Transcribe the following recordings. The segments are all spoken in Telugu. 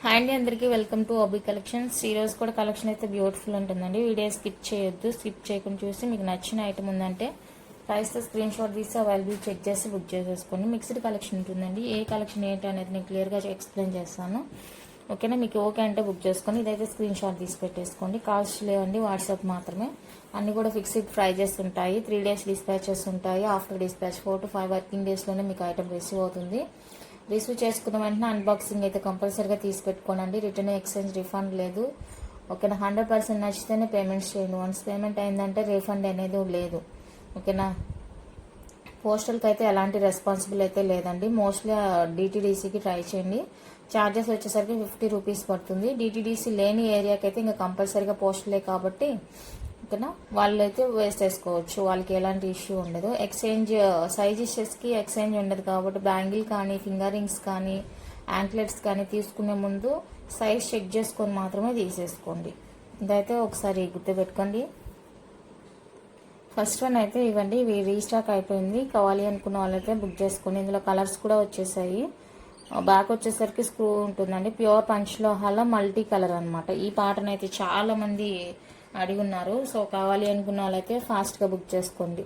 హాయ్ అండి, అందరికీ వెల్కమ్ టు అబీ కలెక్షన్స్. ఈ రోజు కూడా కలెక్షన్ అయితే బ్యూటిఫుల్ ఉంటుందండి. వీడియో స్కిప్ చేయొద్దు. స్కిప్ చేయకుండా చూసి మీకు నచ్చిన ఐటమ్ ఉందంటే ప్రైస్తో స్క్రీన్ షాట్ తీసి అవైలబుల్ చెక్ చేసి బుక్ చేసేసుకోండి. మిక్స్డ్ కలెక్షన్ ఉంటుందండి. ఏ కలెక్షన్ ఏంటి అనేది నేను క్లియర్గా ఎక్స్ప్లెయిన్ చేస్తాను. ఓకేనా? మీకు ఓకే అంటే బుక్ చేసుకొని ఇదైతే స్క్రీన్ షాట్ తీసి పెట్టేసుకోండి. కాస్ట్ లేవండి, వాట్సాప్ మాత్రమే. అన్ని కూడా ఫిక్స్డ్ ప్రైజెస్ ఉంటాయి. 3 days డిస్పాచెస్ ఉంటాయి. ఆఫ్టర్ డిస్పాచ్ 4 to 5 వర్కింగ్ డేస్లోనే మీకు ఐటమ్ రిసీవ్ అవుతుంది. రిసీవ్ చేసుకున్న వెంటనే అన్బాక్సింగ్ అయితే కంపల్సరీగా తీసి పెట్టుకోనండి. రిటర్న్ ఎక్స్చేంజ్ రిఫండ్ లేదు. ఓకేనా? 100% నచ్చితేనే పేమెంట్స్ చేయండి. వన్స్ పేమెంట్ అయిందంటే రీఫండ్ అనేది లేదు. ఓకేనా? పోస్టల్కి అయితే ఎలాంటి రెస్పాన్సిబుల్ అయితే లేదండి. మోస్ట్లీ డిటీడీసీకి ట్రై చేయండి. ఛార్జెస్ వచ్చేసరికి 50 రూపీస్ పడుతుంది. డిటీడీసీ లేని ఏరియాకి అయితే ఇంకా కంపల్సరీగా పోస్టలే కాబట్టి ఓకేనా, వాళ్ళు అయితే వేస్ట్ చేసుకోవచ్చు. వాళ్ళకి ఎలాంటి ఇష్యూ ఉండదు. ఎక్స్చేంజ్ సైజెస్కి ఎక్స్చేంజ్ ఉండదు కాబట్టి బ్యాంగిల్ కానీ, ఫింగర్ రింగ్స్ కానీ, యాంక్లెట్స్ కానీ తీసుకునే ముందు సైజ్ చెక్ చేసుకొని మాత్రమే తీసేసుకోండి. ఇదైతే ఒకసారి గుర్తుపెట్టుకోండి. ఫస్ట్ వన్ అయితే ఇవ్వండి. ఇవి రీస్టాక్ అయిపోయింది. కావాలి అనుకున్న వాళ్ళైతే బుక్ చేసుకోండి. ఇందులో కలర్స్ కూడా వచ్చేసాయి. బ్యాక్ వచ్చేసరికి స్క్రూ ఉంటుందండి. ప్యూర్ పంచలోహాల మల్టీ కలర్ అనమాట. ఈ పాటను అయితే చాలా మంది అడిగి ఉన్నారు. సో కావాలి అనుకున్న వాళ్ళైతే ఫాస్ట్గా బుక్ చేసుకోండి.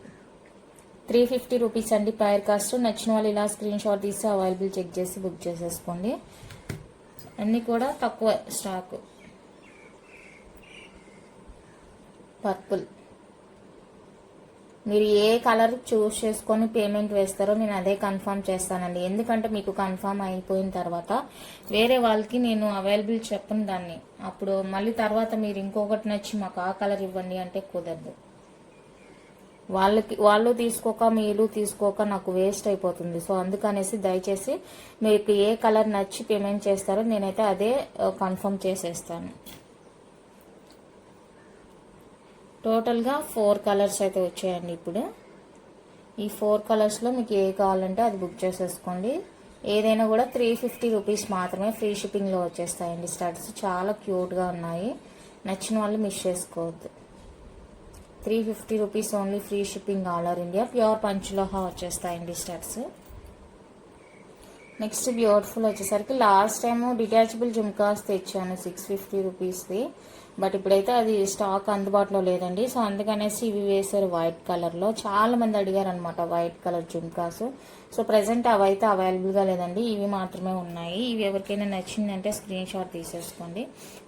350 రూపీస్ అండి పైర్ కాస్ట్. నచ్చిన వాళ్ళు ఇలా స్క్రీన్ షాట్ తీసి అవైలబుల్ చెక్ చేసి బుక్ చేసేసుకోండి. అన్నీ కూడా తక్కువ స్టాక్. పర్పుల్, మీరు ఏ కలర్ చూస్ చేసుకొని పేమెంట్ వేస్తారో నేను అదే కన్ఫర్మ్ చేస్తానండి. ఎందుకంటే మీకు కన్ఫర్మ్ అయిపోయిన తర్వాత వేరే వాళ్ళకి నేను అవైలబుల్ చెప్పను దాన్ని. అప్పుడు మళ్ళీ తర్వాత మీరు ఇంకొకటి నచ్చి మాకు ఆ కలర్ ఇవ్వండి అంటే కుదరదు. వాళ్ళు తీసుకోక మీరు తీసుకోక నాకు వేస్ట్ అయిపోతుంది. సో అందుకనేసి దయచేసి మీకు ఏ కలర్ నచ్చి పేమెంట్ చేస్తారో నేనైతే అదే కన్ఫర్మ్ చేసేస్తాను. టోటల్గా 4 కలర్స్ అయితే వచ్చాయండి. ఇప్పుడు ఈ 4 కలర్స్లో మీకు ఏ కావాలంటే అది బుక్ చేసేసుకోండి. ఏదైనా కూడా 350 రూపీస్ మాత్రమే ఫ్రీ షిప్పింగ్లో వచ్చేస్తాయండి. స్టడ్స్ చాలా క్యూట్గా ఉన్నాయి. నచ్చిన వాళ్ళు మిస్ చేసుకోవద్దు. 350 rupees only, free shipping all over India. Pure panchaloha వచ్చేస్తాయండి స్టడ్స్. నెక్స్ట్ బ్యూటిఫుల్ వచ్చేసరికి లాస్ట్ టైము డిటాచబుల్ జుమ్కాస్ తెచ్చాను 650 రూపీస్ది. బట్ ఇప్పుడైతే అది స్టాక్ అందుబాటులో లేదండి. సో అందుకనేసి ఇవి వేసారు వైట్ కలర్లో. చాలా మంది అడిగారు అనమాట white colour jhumkas. So present అవి అయితే అవైలబుల్గా లేదండి. ఇవి మాత్రమే ఉన్నాయి. ఇవి ఎవరికైనా నచ్చిందంటే స్క్రీన్ షాట్ తీసేసుకోండి.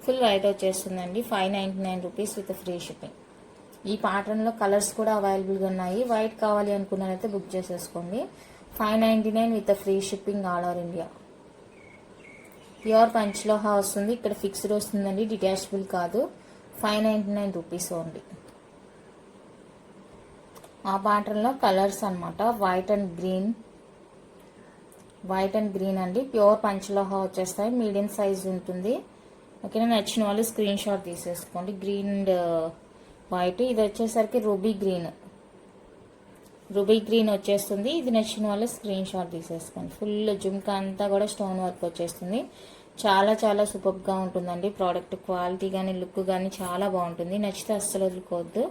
ఫుల్ వైట్ వచ్చేస్తుందండి. 599 రూపీస్ విత్ ఫ్రీ షిప్పింగ్. ఈ ప్యాటర్న్లో కలర్స్ కూడా అవైలబుల్గా ఉన్నాయి. వైట్ కావాలి అనుకున్నారైతే బుక్ చేసేసుకోండి. 599 with free shipping all over India. Pure panchaloha వస్తుంది. ఇక్కడ ఫిక్స్డ్ వస్తుందండి, డిటాచబుల్ కాదు. 599 రూపీస్ ఓన్లీ. ఆ ప్యాటర్న్లో కలర్స్ అనమాట. వైట్ అండ్ గ్రీన్ అండి. ప్యూర్ పంచలోహా వచ్చేస్తాయి. మీడియం సైజ్ ఉంటుంది. ఓకేనా? నచ్చిన వాళ్ళు స్క్రీన్ షాట్ తీసేసుకోండి. Green and white. ఇది వచ్చేసరికి రూబీ గ్రీన్ వచ్చేస్తుంది. ఇది నచ్చిన వాళ్ళు స్క్రీన్ షాట్ తీసేసుకోండి. ఫుల్ జుమ్కా అంతా కూడా స్టోన్ వర్క్ వచ్చేస్తుంది. చాలా చాలా సూపర్గా ఉంటుందండి. ప్రోడక్ట్ క్వాలిటీ కానీ లుక్ కానీ చాలా బాగుంటుంది. నచ్చితే అస్సలు వదులుకోవద్దు.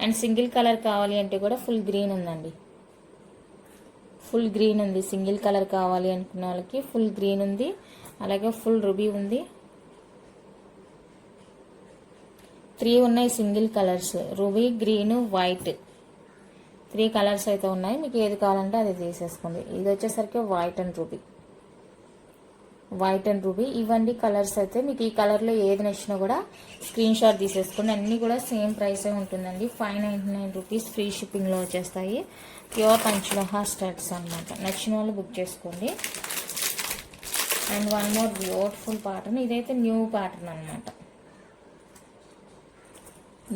అండ్ సింగిల్ కలర్ కావాలి అంటే కూడా ఫుల్ గ్రీన్ ఉందండి. ఫుల్ గ్రీన్ ఉంది. సింగిల్ కలర్ కావాలి అనుకున్న వాళ్ళకి ఫుల్ గ్రీన్ ఉంది. అలాగే ఫుల్ రూబీ ఉంది. 3 ఉన్నాయి single colours. Ruby, green, white 3 colours అయితే ఉన్నాయి. మీకు ఏది కావాలంటే అది తీసేసుకోండి. ఇది వచ్చేసరికి వైట్ అండ్ రూబీ ఇవ్వండి కలర్స్ అయితే. మీకు ఈ కలర్లో ఏది నచ్చినా కూడా స్క్రీన్ షాట్ తీసేసుకోండి. అన్నీ కూడా సేమ్ ప్రైసే ఉంటుందండి. 599 రూపీస్ ఫ్రీ షిప్పింగ్లో వచ్చేస్తాయి. ప్యూర్ పంచలోహా స్టడ్స్ అనమాట. నచ్చిన వాళ్ళు బుక్ చేసుకోండి. And one more beautiful pattern. ఇదైతే న్యూ ప్యాటర్న్ అనమాట.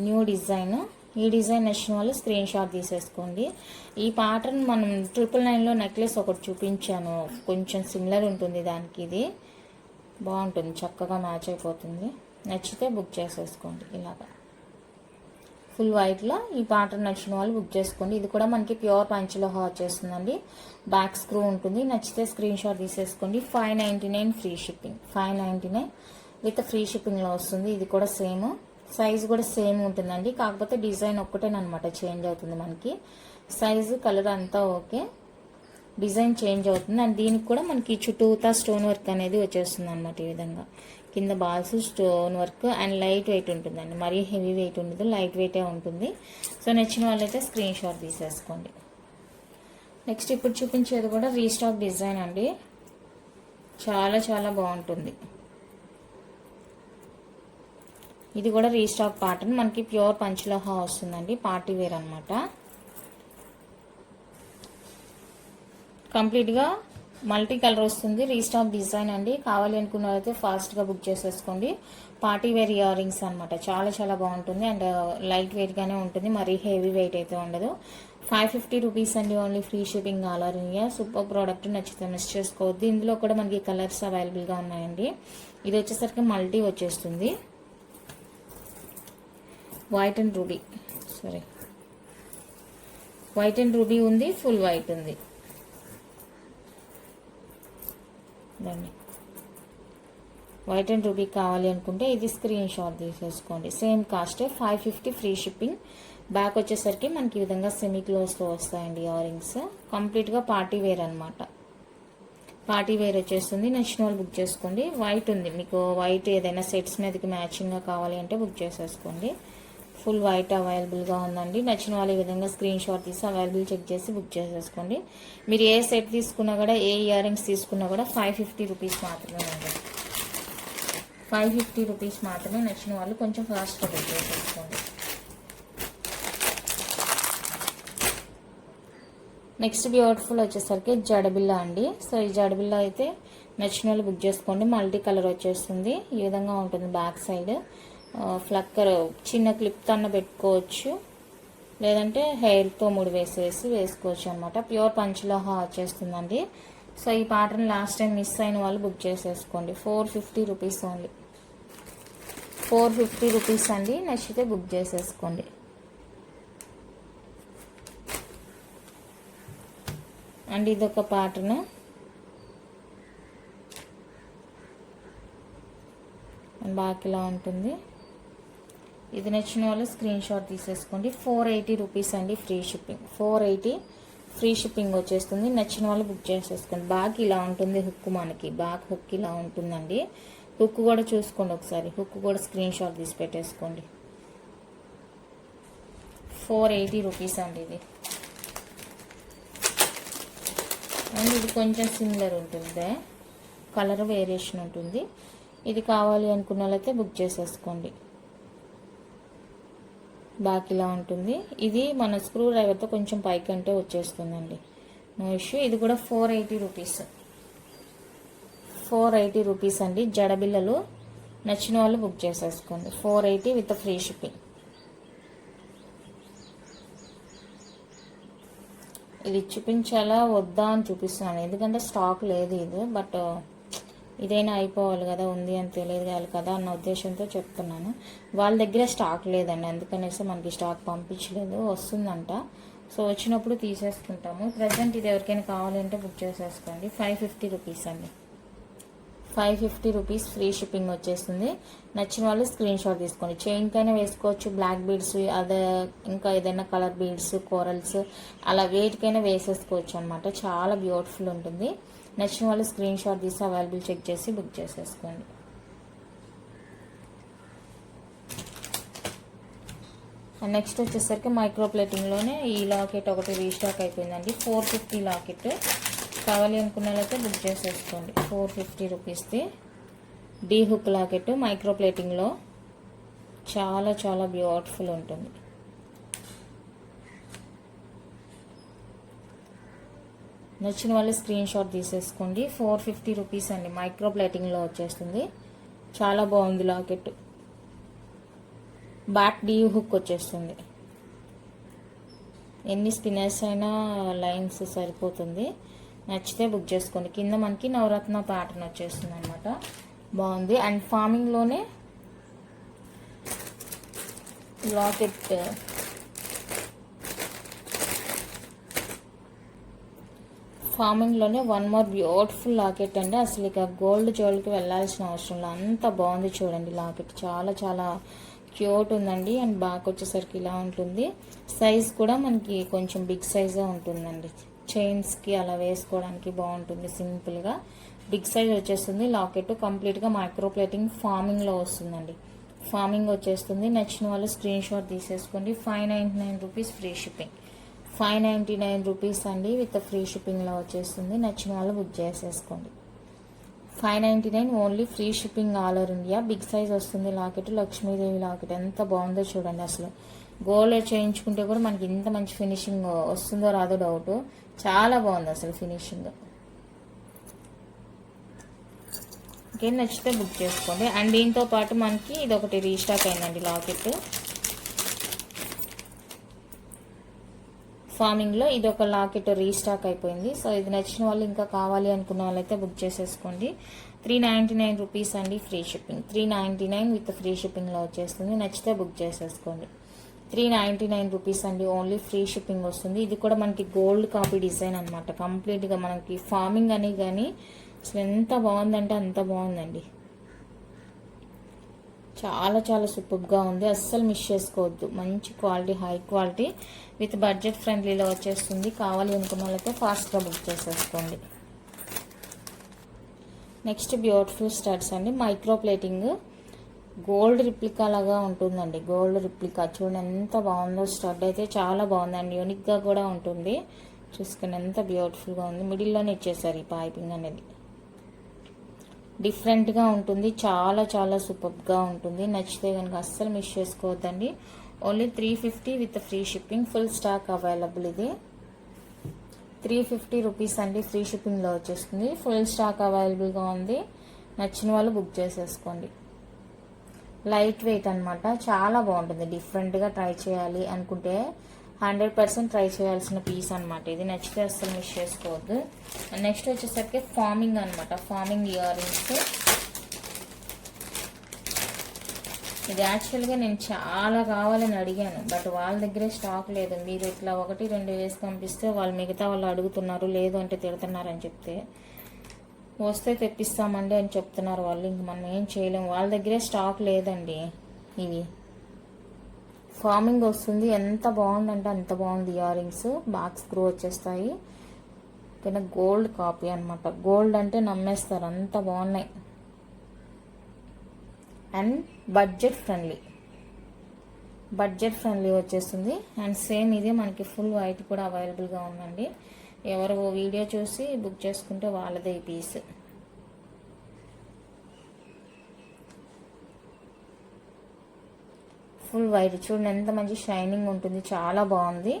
New design. ఈ డిజైన్ నచ్చిన వాళ్ళు స్క్రీన్ షాట్ తీసేసుకోండి. ఈ ప్యాటర్న్ మనం 999లో నెక్లెస్ ఒకటి చూపించాను. కొంచెం సిమిలర్ ఉంటుంది దానికి. ఇది బాగుంటుంది, చక్కగా మ్యాచ్ అయిపోతుంది. నచ్చితే బుక్ చేసేసుకోండి. ఇలాగా ఫుల్ వైట్లో ఈ ప్యాటర్న్ నచ్చిన వాళ్ళు బుక్ చేసుకోండి. ఇది కూడా మనకి ప్యూర్ పంచలోహా వచ్చేస్తుందండి. బ్యాక్ స్క్రూ ఉంటుంది. నచ్చితే స్క్రీన్ షాట్ తీసేసుకోండి. 599 ఫ్రీ షిప్పింగ్. 599 విత్ ఫ్రీ షిప్పింగ్లో వస్తుంది. ఇది కూడా సేమ్ సైజ్ కూడా సేమ్ ఉంటుందండి. కాకపోతే డిజైన్ ఒక్కటేనమాట చేంజ్ అవుతుంది మనకి. సైజు, కలర్ అంతా ఓకే. డిజైన్ చేంజ్ అవుతుంది. అండ్ దీనికి కూడా మనకి చుట్టూతా స్టోన్ వర్క్ అనేది వచ్చేస్తుంది అనమాట. ఈ విధంగా కింద balls stone work and light weight ఉంటుందండి. మరీ హెవీ వెయిట్ ఉండదు, లైట్ వెయిటే ఉంటుంది. సో నచ్చిన వాళ్ళైతే స్క్రీన్ షాట్ తీసేసుకోండి. నెక్స్ట్ ఇప్పుడు చూపించేది కూడా రీస్టాక్ డిజైన్ అండి. చాలా చాలా బాగుంటుంది. ఇది కూడా రీస్టాక్ ప్యాటర్న్, మనకి ప్యూర్ పంచలోహా వస్తుందండి. పార్టీ వేర్ అనమాట. కంప్లీట్గా మల్టీ కలర్ వస్తుంది. రీస్టాక్ డిజైన్ అండి. కావాలి అనుకున్న వాళ్ళైతే ఫాస్ట్గా బుక్ చేసేసుకోండి. పార్టీ వేర్ ఇయర్ రింగ్స్ అనమాట. చాలా చాలా బాగుంటుంది అండ్ లైట్ వెయిట్గానే ఉంటుంది, మరీ హెవీ వెయిట్ అయితే ఉండదు. 550 రూపీస్ అండి. Only free shipping all over India. Super product, నచ్చితే మిస్ చేసుకోవద్దు. ఇందులో కూడా మనకి కలర్స్ అవైలబుల్గా ఉన్నాయండి. ఇది వచ్చేసరికి మల్టీ వచ్చేస్తుంది. White and ruby, white and ruby ఉంది, ఫుల్ వైట్ ఉంది. వైట్ అండ్ రూబీ కావాలి అనుకుంటే ఇది స్క్రీన్ షాట్ తీసేసుకోండి. Same cost 550 free shipping. Back వచ్చేసరికి మనకి ఈ విధంగా సెమీ క్లోజ్లో వస్తాయండి ఇయర్ రింగ్స్. కంప్లీట్గా పార్టీ వేర్ అనమాట. పార్టీ వేర్ వచ్చేస్తుంది. నచ్చిన వాళ్ళు బుక్ చేసుకోండి. వైట్ ఉంది, మీకు వైట్ ఏదైనా సెట్స్ మీదకి మ్యాచింగ్గా కావాలి అంటే బుక్ చేసేసుకోండి. ఫుల్ వైట్ అవైలబుల్గా ఉందండి. నచ్చిన వాళ్ళు ఈ విధంగా స్క్రీన్ షాట్ తీసి అవైలబుల్ చెక్ చేసి బుక్ చేసేసుకోండి. మీరు ఏ సెట్ తీసుకున్నా కూడా, ఏ ఇయర్ రింగ్స్ తీసుకున్నా కూడా 550 రూపీస్ మాత్రమే ఉంది. 550 రూపీస్ మాత్రమే. నచ్చిన వాళ్ళు కొంచెం ఫాస్ట్గా బుక్ చేసేసుకోండి. నెక్స్ట్ బ్యూటిఫుల్ వచ్చేసరికి జడబిల్ల అండి. సో ఈ జడబిల్ల అయితే నచ్చిన వాళ్ళు బుక్ చేసుకోండి. మల్టీ కలర్ వచ్చేస్తుంది. ఈ విధంగా ఉంటుంది. బ్యాక్ సైడ్ ఫ్లక్కర్ చిన్న క్లిప్ అన్న పెట్టుకోవచ్చు, లేదంటే హెయిర్తో 3 వేసుకోవచ్చు అనమాట. ప్యూర్ పంచలోహా వచ్చేస్తుందండి. సో ఈ ప్యాటర్న్ లాస్ట్ టైం మిస్ అయిన వాళ్ళు బుక్ చేసేసుకోండి. 450 రూపీస్ ఓన్లీ. 450 రూపీస్ అండి. నచ్చితే బుక్ చేసేసుకోండి. అండ్ ఇదొక ప్యాటర్న్. అండ్ బ్యాక్ ఇలా ఉంటుంది. ఇది నచ్చిన వాళ్ళు స్క్రీన్ షాట్ తీసేసుకోండి. 480 రూపీస్ అండి. Free shipping. 480 ఫ్రీ షిప్పింగ్ వచ్చేస్తుంది. నచ్చిన వాళ్ళు బుక్ చేసేసుకోండి. బ్యాక్ ఇలా ఉంటుంది. హుక్, మనకి బ్యాక్ హుక్ ఇలా ఉంటుందండి. హుక్ కూడా చూసుకోండి ఒకసారి. హుక్ కూడా స్క్రీన్ షాట్ తీసి పెట్టేసుకోండి. 480 రూపీస్ అండి ఇది. అండ్ ఇది కొంచెం సిమిలర్ ఉంటుంది, కలర్ వేరియేషన్ ఉంటుంది. ఇది కావాలి అనుకున్న వాళ్ళైతే బుక్ చేసేసుకోండి. బ్యాక్ ఇలా ఉంటుంది. ఇది మన స్క్రూ డ్రైవర్తో కొంచెం పైకంటే వచ్చేస్తుందండి, నో ఇష్యూ. ఇది కూడా 480 రూపీస్. 480 రూపీస్ అండి. జడబిల్లలు నచ్చిన వాళ్ళు బుక్ చేసేసుకోండి. 480 విత్ ఫ్రీ షిప్పింగ్. ఇది చూపించాలా వద్దా అని చూపిస్తున్నాను, ఎందుకంటే స్టాక్ లేదు ఇది. బట్ ఇదైనా అయిపోవాలి కదా, ఉంది అని తెలియదు కదా అన్న ఉద్దేశంతో చెప్తున్నాను. వాళ్ళ దగ్గర స్టాక్ లేదండి, అందుకనేసి మనకి స్టాక్ పంపించలేదు. వస్తుందంట. సో వచ్చినప్పుడు తీసేసుకుంటాము. ప్రజెంట్ ఇది ఎవరికైనా కావాలంటే బుక్ చేసేసుకోండి. 550 రూపీస్ అండి. 550 రూపీస్ ఫ్రీ షిప్పింగ్ వచ్చేస్తుంది. నచ్చిన వాళ్ళు స్క్రీన్ షాట్ తీసుకోండి. చైన్కైనా వేసుకోవచ్చు, బ్లాక్ బీడ్స్, అదే ఇంకా ఏదైనా కలర్ బీడ్స్, కోరల్స్, అలా వేటికైనా వేసేసుకోవచ్చు అనమాట. చాలా బ్యూటిఫుల్ ఉంటుంది. నచ్చిన వాళ్ళు స్క్రీన్ షాట్ తీసి అవైలబుల్ చెక్ చేసి బుక్ చేసేసుకోండి. నెక్స్ట్ వచ్చేసరికి మైక్రో ప్లేటింగ్లోనే ఈ లాకెట్ ఒకటి రీస్టాక్ అయిపోయిందండి. 450 లాకెట్ కావాలి అనుకున్న వాళ్ళైతే బుక్ చేసేసుకోండి. 450 రూపీస్ది డీ హుక్ లాకెట్ మైక్రో ప్లేటింగ్లో చాలా చాలా బ్యూటిఫుల్ ఉంటుంది. నచ్చిన వాళ్ళు స్క్రీన్ షాట్ తీసేసుకోండి. 450 రూపీస్ అండి. మైక్రో ప్లేటింగ్లో వచ్చేస్తుంది. చాలా బాగుంది లాకెట్. బ్యాక్ డీ హుక్ వచ్చేస్తుంది. ఎన్ని స్పిన్నర్స్ అయినా లైన్స్ సరిపోతుంది. నచ్చితే బుక్ చేసుకోండి. కింద మనకి నవరత్న ప్యాటర్న్ వచ్చేస్తుంది అనమాట. బాగుంది. అండ్ ఫార్మింగ్లోనే లాకెట్, ఫార్మింగ్లోనే వన్ మోర్ బ్యూటిఫుల్ లాకెట్ అండి. అసలు ఇక గోల్డ్ జ్యువెల్కి వెళ్ళాల్సిన అవసరం లేదు, అంత బాగుంది చూడండి లాకెట్. చాలా చాలా క్యూట్ ఉందండి. అండ్ బ్యాక్ వచ్చేసరికి ఇలా ఉంటుంది. సైజ్ కూడా మనకి కొంచెం బిగ్ సైజే ఉంటుందండి. చైన్స్కి అలా వేసుకోవడానికి బాగుంటుంది సింపుల్గా. బిగ్ సైజ్ వచ్చేస్తుంది. లాకెట్ కంప్లీట్గా మైక్రో ప్లేటింగ్ ఫార్మింగ్లో వస్తుందండి. ఫార్మింగ్ వచ్చేస్తుంది. నచ్చిన వాళ్ళు స్క్రీన్ షాట్ తీసేసుకోండి. 599 రూపీస్ ఫ్రీ షిప్పింగ్. 599 రూపీస్ అండి విత్ ఫ్రీ షిప్పింగ్లో వచ్చేస్తుంది. నచ్చిన వాళ్ళు బుక్ చేసేసుకోండి. 599 only free shipping all over India. Big size వస్తుంది లాకెట్. లక్ష్మీదేవి లాకెట్ ఎంత బాగుందో చూడండి. అసలు గోల్డ్ చేయించుకుంటే కూడా మనకి ఇంత మంచి ఫినిషింగ్ వస్తుందో రాదో డౌట్. చాలా బాగుంది అసలు ఫినిషింగ్. ఇంకేం నచ్చితే బుక్ చేసుకోండి. అండ్ దీంతో పాటు మనకి ఇది ఒకటి రీస్టాక్ అయిందండి లాకెట్. ఫార్మింగ్లో ఇది ఒక లాకెట్ రీస్టాక్ అయిపోయింది. సో ఇది నచ్చిన వాళ్ళు ఇంకా కావాలి అనుకున్న వాళ్ళైతే బుక్ చేసేసుకోండి. 399 రూపీస్ అండి ఫ్రీ షిప్పింగ్. 399 విత్ ఫ్రీ షిప్పింగ్లో వచ్చేస్తుంది. నచ్చితే బుక్ చేసేసుకోండి. 399 రూపీస్ అండి ఓన్లీ ఫ్రీ షిప్పింగ్ వస్తుంది. ఇది కూడా మనకి గోల్డ్ కాపీ డిజైన్ అనమాట. కంప్లీట్గా మనకి ఫార్మింగ్ అని కానీ అసలు ఎంత బాగుందంటే అంత బాగుందండి. చాలా చాలా సూపర్గా ఉంది. అస్సలు మిస్ చేసుకోవద్దు. మంచి quality, high quality with budget ఫ్రెండ్లీలో వచ్చేస్తుంది. కావాలి అనుకున్న వాళ్ళైతే ఫాస్ట్గా బుక్ చేసేసుకోండి. నెక్స్ట్ బ్యూటిఫుల్ స్టడ్స్ అండి. మైక్రో ప్లేటింగ్ గోల్డ్ రిప్లికా లాగా ఉంటుందండి. గోల్డ్ రిప్లికా చూడండి ఎంత బాగుందో. స్టడ్ అయితే చాలా బాగుందండి. యూనిక్గా కూడా ఉంటుంది. చూసుకుని ఎంత బ్యూటిఫుల్గా ఉంది. మిడిల్లోనే ఇచ్చేసారు ఈ పైపింగ్ అనేది. డిఫరెంట్గా ఉంటుంది. చాలా చాలా సూపర్గా ఉంటుంది. నచ్చితే కనుక అస్సలు మిస్ చేసుకోవద్దండి. Only 350 with free shipping. Full stock available. ఇది 350 రూపీస్ అండి ఫ్రీ షిప్పింగ్లో వచ్చేస్తుంది. ఫుల్ స్టాక్ అవైలబుల్గా ఉంది. నచ్చిన వాళ్ళు బుక్ చేసేసుకోండి. లైట్ వెయిట్ అనమాట. చాలా బాగుంటుంది. డిఫరెంట్గా ట్రై చేయాలి అనుకుంటే 100% ట్రై చేయాల్సిన పీస్ అనమాట ఇది. నచ్చితే అస్సలు మిస్ చేసుకోవద్దు. నెక్స్ట్ వచ్చేసరికి ఫార్మింగ్ అనమాట. Farming ear rings. ఇది యాక్చువల్గా నేను చాలా కావాలని అడిగాను, బట్ వాళ్ళ దగ్గరే స్టాక్ లేదు. మీరు ఇట్లా 1-2 వేసి పంపిస్తే వాళ్ళు మిగతా వాళ్ళు అడుగుతున్నారు, లేదు అంటే తిడుతున్నారని చెప్తే వస్తే తెప్పిస్తామండి అని చెప్తున్నారు వాళ్ళు. ఇంక మనం ఏం చేయలేము. వాళ్ళ దగ్గరే స్టాక్ లేదండి. ఇవి ఫార్మింగ్ వస్తుంది. ఎంత బాగుందంటే అంత బాగుంది. ఇయర్ రింగ్స్ బ్యాక్ స్క్రూ వచ్చేస్తాయి. కానీ గోల్డ్ కాపీ అనమాట. గోల్డ్ అంటే నమ్మేస్తారు, అంత బాగున్నాయి. అండ్ బడ్జెట్ ఫ్రెండ్లీ వచ్చేస్తుంది. అండ్ సేమ్ ఇదే మనకి ఫుల్ వైట్ కూడా అవైలబుల్గా ఉందండి. ఎవరు వీడియో చూసి బుక్ చేసుకుంటే వాళ్ళదే ఈ పీస్. ఫుల్ వైట్ చూడండి ఎంత మంచి షైనింగ్ ఉంటుంది. చాలా బాగుంది.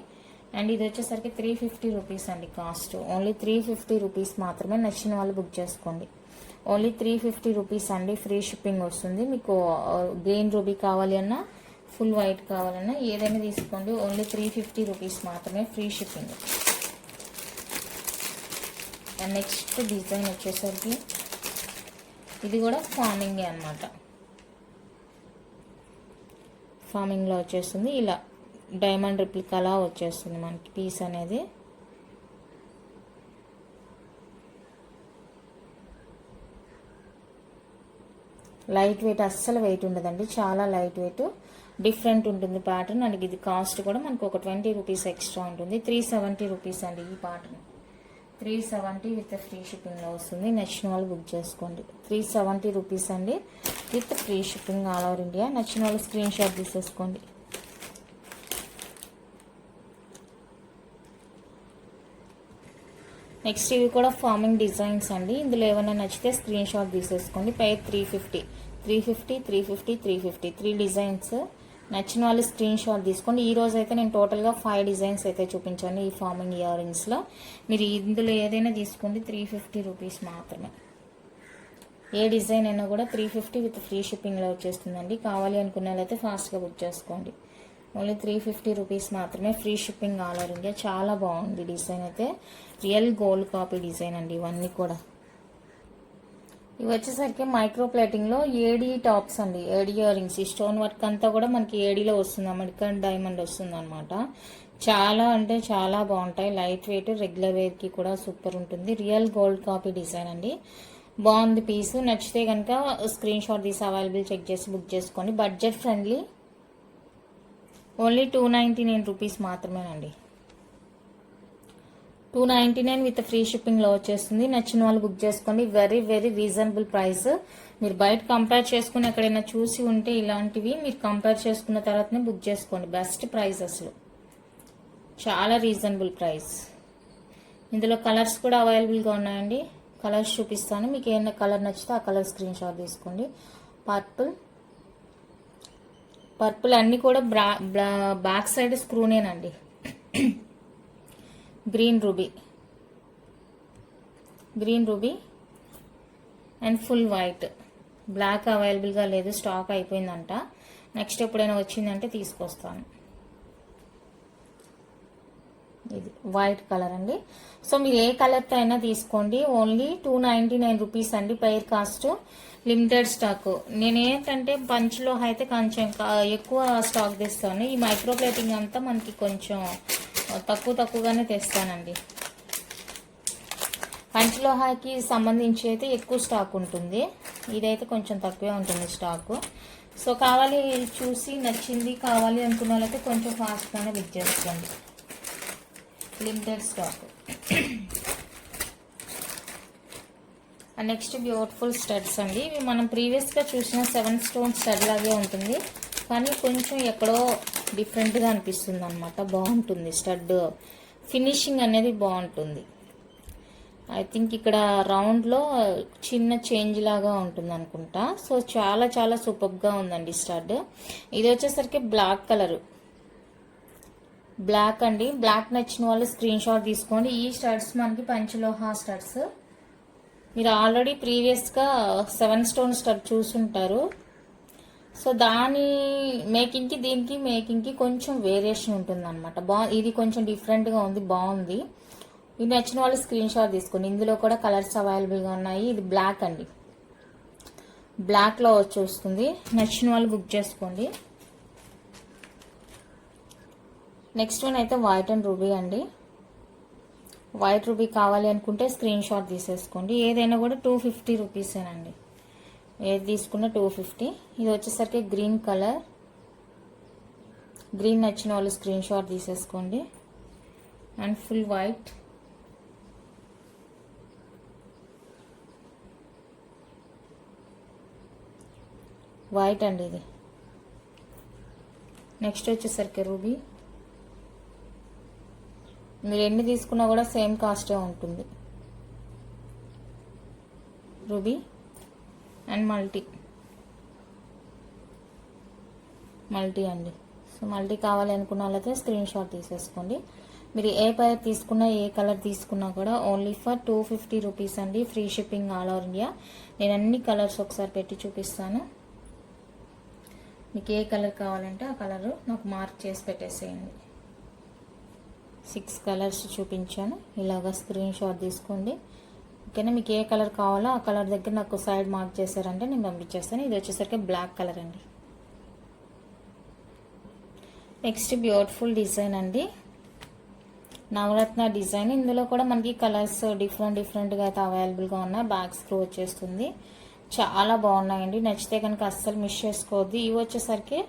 అండ్ ఇది వచ్చేసరికి 350 రూపీస్ అండి కాస్ట్. ఓన్లీ 350 రూపీస్ మాత్రమే. నచ్చిన వాళ్ళు బుక్ చేసుకోండి. ఓన్లీ 350 రూపీస్ అండి ఫ్రీ షిప్పింగ్ వస్తుంది. మీకు గ్రీన్ రూబీ కావాలి అన్నా, ఫుల్ వైట్ కావాలన్నా ఏదైనా తీసుకోండి. ఓన్లీ 350 రూపీస్ మాత్రమే free shipping. And next design వచ్చేసరికి ఇది కూడా ఫార్మింగే అనమాట. ఫార్మింగ్లో వచ్చేస్తుంది. ఇలా డైమండ్ రిప్లికాలా వచ్చేస్తుంది మనకి పీస్ అనేది. లైట్ వెయిట్, అస్సలు వెయిట్ ఉండదండి. చాలా లైట్ వెయిట్, డిఫరెంట్ ఉంటుంది ప్యాటర్న్. అండ్ ఇది కాస్ట్ కూడా మనకు ఒక 20 రూపీస్ ఎక్స్ట్రా ఉంటుంది. 370 రూపీస్ అండి ఈ ప్యాటర్న్. 370 విత్ ఫ్రీ షిప్పింగ్లో వస్తుంది. నచ్చిన వాళ్ళు బుక్ చేసుకోండి. 370 రూపీస్ అండి with free shipping all over India. నచ్చిన వాళ్ళు స్క్రీన్ షాట్ తీసేసుకోండి. నెక్స్ట్ ఇవి కూడా ఫార్మింగ్ డిజైన్స్ అండి. ఇందులో ఏమైనా నచ్చితే స్క్రీన్ షాట్ తీసేసుకోండి. పై 350 3 డిజైన్స్. నచ్చిన వాళ్ళు స్క్రీన్ షాట్ తీసుకోండి. ఈ రోజు అయితే నేను టోటల్గా 5 డిజైన్స్ అయితే చూపించాను ఈ ఫార్మింగ్ ఇయర్ రింగ్స్లో. మీరు ఇందులో ఏదైనా తీసుకోండి. 350 రూపీస్ మాత్రమే. ఏ డిజైన్ అయినా కూడా 350 విత్ ఫ్రీ షిప్పింగ్లో వచ్చేస్తుందండి. కావాలి అనుకునే వాళ్ళైతే ఫాస్ట్గా బుక్ చేసుకోండి. ఓన్లీ 350 రూపీస్ మాత్రమే free shipping all over India. చాలా బాగుంది డిజైన్ అయితే. రియల్ గోల్డ్ కాపీ డిజైన్ అండి ఇవన్నీ కూడా. ఇవి వచ్చేసరికి మైక్రో ప్లేటింగ్లో ఏడీ టాప్స్ అండి. ఏడీ ఇయర్ రింగ్స్. ఈ స్టోన్ వర్క్ అంతా కూడా మనకి ఏడీలో వస్తుంది. అమెరికన్ డైమండ్ వస్తుంది అనమాట. చాలా అంటే చాలా బాగుంటాయి. లైట్ వెయిట్, రెగ్యులర్ వేర్కి కూడా సూపర్ ఉంటుంది. రియల్ గోల్డ్ కాపీ డిజైన్ అండి. బాగుంది పీస్. నచ్చితే కనుక స్క్రీన్ షాట్ తీసి అవైలబుల్ చెక్ చేసి బుక్ చేసుకోండి. Budget friendly. ఓన్లీ 299 రూపీస్ మాత్రమేనండి. 299 విత్ ఫ్రీ షిప్పింగ్ లో వచ్చేస్తుంది. నచ్చిన వాళ్ళు బుక్ చేసుకోండి. Very very reasonable price. మీరు బయట కంపేర్ చేసుకుని ఎక్కడైనా చూసి ఉంటే ఇలాంటివి మీరు కంపేర్ చేసుకున్న తర్వాతనే బుక్ చేసుకోండి. బెస్ట్ ప్రైస్, అసలు చాలా రీజనబుల్ ప్రైస్. ఇందులో కలర్స్ కూడా అవైలబుల్గా ఉన్నాయండి. కలర్స్ చూపిస్తాను. మీకు ఏమైనా కలర్ నచ్చితే ఆ కలర్ స్క్రీన్ షాట్ తీసుకోండి. పర్పుల్ అన్నీ కూడా బ్యాక్ సైడ్ స్క్రూనేనండి. Green ruby and full white. Black అవైలబుల్గా లేదు, స్టాక్ అయిపోయిందంట. నెక్స్ట్ ఎప్పుడైనా వచ్చిందంటే తీసుకొస్తాను. ఇది వైట్ కలర్ అండి. సో మీరు ఏ కలర్తో అయినా తీసుకోండి. ఓన్లీ 299 రూపీస్ అండి పెయిర్ కాస్ట్. Limited stock. నేనేంటంటే పంచ్లో అయితే కొంచెం ఎక్కువ స్టాక్ తెస్తాను. ఈ మైక్రో ప్లేటింగ్ అంతా మనకి కొంచెం తక్కువగానే తెస్తానండి. పంచలోహాకి సంబంధించి అయితే ఎక్కువ స్టాక్ ఉంటుంది. ఇదైతే కొంచెం తక్కువే ఉంటుంది స్టాక్. సో కావాలి, చూసి నచ్చింది కావాలి అనుకున్న వాళ్ళైతే కొంచెం ఫాస్ట్గానే బుక్ చేసుకోండి. Limited stock. Next beautiful studs అండి. ఇవి మనం ప్రీవియస్గా చూసిన 7 స్టోన్ స్టడ్ లాగే ఉంటుంది, కానీ కొంచెం ఎక్కడో డిఫరెంట్గా అనిపిస్తుంది అనమాట. బాగుంటుంది స్టడ్ ఫినిషింగ్ అనేది బాగుంటుంది. ఐ థింక్ ఇక్కడ రౌండ్లో చిన్న చేంజ్ లాగా ఉంటుంది అనుకుంటా. సో చాలా చాలా సూపర్గా ఉందండి స్టడ్. ఇది వచ్చేసరికి బ్లాక్ కలరు. బ్లాక్ అండి. బ్లాక్ నచ్చిన వాళ్ళు స్క్రీన్ షాట్ తీసుకోండి. ఈ స్టడ్స్ మనకి పంచలోహ స్టడ్స్. మీరు ఆల్రెడీ ప్రీవియస్గా 7 స్టోన్ స్టడ్ చూసుంటారు. సో దాని మేకింగ్కి దీనికి మేకింగ్కి కొంచెం వేరియేషన్ ఉంటుంది అనమాట. ఇది కొంచెం డిఫరెంట్గా ఉంది, బాగుంది. ఇది నచ్చిన వాళ్ళు స్క్రీన్ షాట్ తీసుకోండి. ఇందులో కూడా కలర్స్ అవైలబుల్గా ఉన్నాయి. ఇది బ్లాక్ అండి. బ్లాక్లో వచ్చి వస్తుంది. నచ్చిన వాళ్ళు బుక్ చేసుకోండి. నెక్స్ట్ వన్ అయితే వైట్ అండ్ రూబీ అండి. వైట్ రూబీ కావాలి అనుకుంటే స్క్రీన్ షాట్ తీసేసుకోండి. ఏదైనా కూడా 250 రూపీసేనండి. ఏది తీసుకున్నా 250. ఇది వచ్చేసరికి గ్రీన్ కలర్. గ్రీన్ నచ్చిన వాళ్ళు స్క్రీన్ షాట్ తీసేసుకోండి. And full white. వైట్ అండి ఇది. నెక్స్ట్ వచ్చేసరికి రూబీ. మీరు ఎన్ని తీసుకున్నా కూడా సేమ్ కాస్టే ఉంటుంది. రూబీ అండ్ మల్టీ అండి. సో మల్టీ కావాలి అనుకున్న వాళ్ళైతే స్క్రీన్ షాట్ తీసేసుకోండి. మీరు ఏ పేర్ తీసుకున్నా ఏ కలర్ తీసుకున్నా కూడా ఓన్లీ ఫర్ 250 రూపీస్ అండి. Free shipping all over India. నేను అన్ని కలర్స్ ఒకసారి పెట్టి చూపిస్తాను. మీకు ఏ కలర్ కావాలంటే ఆ కలర్ నాకు మార్క్ చేసి పెట్టేసేయండి. 6 కలర్స్ చూపించాను. ఇలాగా స్క్రీన్ షాట్ తీసుకోండి. ఓకేనా. మీకు ఏ కలర్ కావాలో ఆ కలర్ దగ్గర నాకు సైడ్ మార్క్ చేశారంటే నేను పంపించేస్తాను. ఇది వచ్చేసరికి బ్లాక్ కలర్ అండి. నెక్స్ట్ బ్యూటిఫుల్ డిజైన్ అండి. నవరత్న డిజైన్. ఇందులో కూడా మనకి కలర్స్ డిఫరెంట్గా అయితే అవైలబుల్గా ఉన్నాయి. బ్యాక్ స్క్రూ వచ్చేస్తుంది. చాలా బాగున్నాయండి. నచ్చితే కనుక అస్సలు మిస్ చేసుకోవద్దు. ఇవి వచ్చేసరికి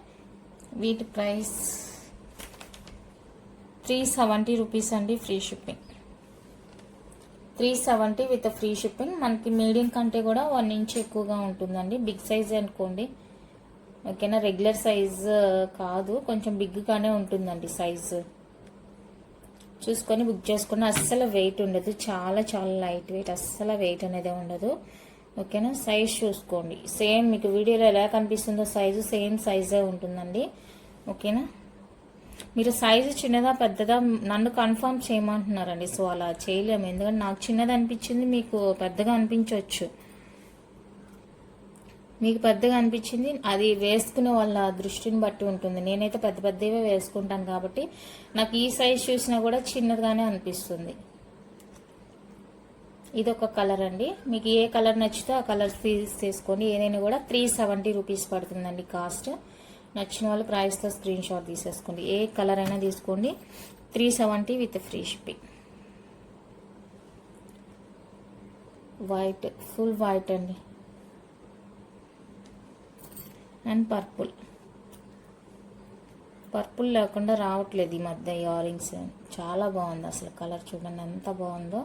వీటి ప్రైస్ 370 రూపీస్ అండి. Free shipping. 370 with free shipping. మనకి మీడియం కంటే కూడా 1 ఇంచ్ ఎక్కువగా ఉంటుందండి. బిగ్ సైజ్ అనుకోండి. ఓకేనా. రెగ్యులర్ సైజ్ కాదు, కొంచెం బిగ్గానే ఉంటుందండి సైజు. చూసుకొని బుక్ చేసుకుని. అస్సలు వెయిట్ ఉండదు. చాలా చాలా లైట్ వెయిట్. అస్సలు వెయిట్ అనేది ఉండదు. ఓకేనా. సైజ్ చూసుకోండి. సేమ్ మీకు వీడియోలో ఎలా కనిపిస్తుందో సైజు సేమ్ సైజే ఉంటుందండి. ఓకేనా. మీరు సైజు చిన్నదా పెద్దదా నన్ను కన్ఫర్మ్ చేయమంటున్నారండి. సో అలా చేయలేము, ఎందుకంటే నాకు చిన్నది అనిపించింది, మీకు పెద్దగా అనిపించవచ్చు. మీకు పెద్దగా అనిపించింది, అది వేసుకునే వాళ్ళ దృష్టిని బట్టి ఉంటుంది. నేనైతే పెద్దవే వేసుకుంటాను కాబట్టి నాకు ఈ సైజ్ చూసినా కూడా చిన్నదిగానే అనిపిస్తుంది. ఇది ఒక కలర్ అండి. మీకు ఏ కలర్ నచ్చితే ఆ కలర్ తీసుకోండి. ఏదైనా కూడా 370 రూపీస్ పడుతుందండి కాస్ట్. నచ్చిన వాళ్ళు ప్రైస్తో స్క్రీన్ షాట్ తీసేసుకోండి. ఏ కలర్ అయినా తీసుకోండి. 370 with free shipping. White, full white అండి. And purple. పర్పుల్ లేకుండా రావట్లేదు ఈ మధ్య ఇయర్ రింగ్స్. చాలా బాగుంది అసలు, కలర్ చూడండి ఎంత బాగుందో.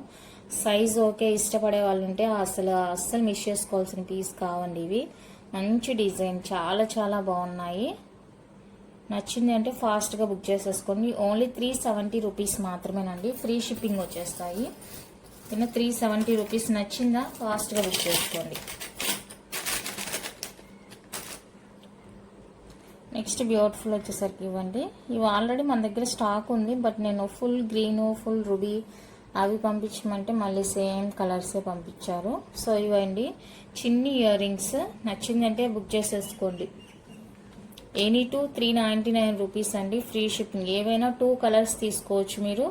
సైజ్ ఓకే ఇష్టపడే వాళ్ళు ఉంటే అస్సలు మిస్ చేసుకోవాల్సిన పీస్ కావండి ఇవి. మంచి డిజైన్, చాలా చాలా బాగున్నాయి. నచ్చింది అంటే ఫాస్ట్గా బుక్ చేసేసుకోండి. ఓన్లీ 370 రూపీస్ మాత్రమేనండి, ఫ్రీ షిప్పింగ్ వచ్చేస్తాయి. 370 రూపీస్. నచ్చిందా ఫాస్ట్గా బుక్ చేసుకోండి. నెక్స్ట్ బ్యూటిఫుల్ వచ్చేసరికి ఇవ్వండి. ఇవి ఆల్రెడీ మన దగ్గర స్టాక్ ఉంది, బట్ నేను ఫుల్ గ్రీన్, ఫుల్ రూబీ అవి పంపించమంటే మళ్ళీ సేమ్ కలర్సే పంపించారు. సో ఇవ్వండి చిన్ని ఇయర్ రింగ్స్. నచ్చిందంటే బుక్ చేసేసుకోండి. ఎనీ 399 రూపీస్ అండి, ఫ్రీ షిప్పింగ్. ఏవైనా 2 కలర్స్ తీసుకోవచ్చు మీరు.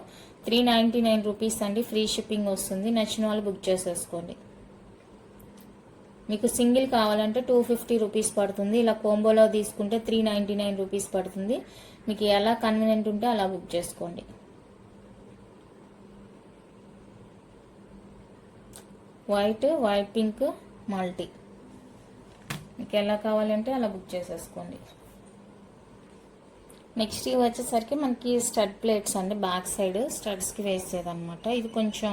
399 రూపీస్ అండి, ఫ్రీ షిప్పింగ్ వస్తుంది. నచ్చిన వాళ్ళు బుక్ చేసేసుకోండి. మీకు సింగిల్ కావాలంటే 250 రూపీస్ పడుతుంది. ఇలా కోంబోలో తీసుకుంటే 399 రూపీస్ పడుతుంది. మీకు ఎలా కన్వీనియంట్ ఉంటే అలా బుక్ చేసుకోండి. వైట్ పింక్ మల్టీ, మీకు ఎలా కావాలంటే అలా బుక్ చేసేసుకోండి. నెక్స్ట్ ఇవి వచ్చేసరికి మనకి స్టడ్ ప్లేట్స్ అండి, బ్యాక్ సైడ్ స్టడ్స్కి వేసేదన్నమాట. ఇది కొంచెం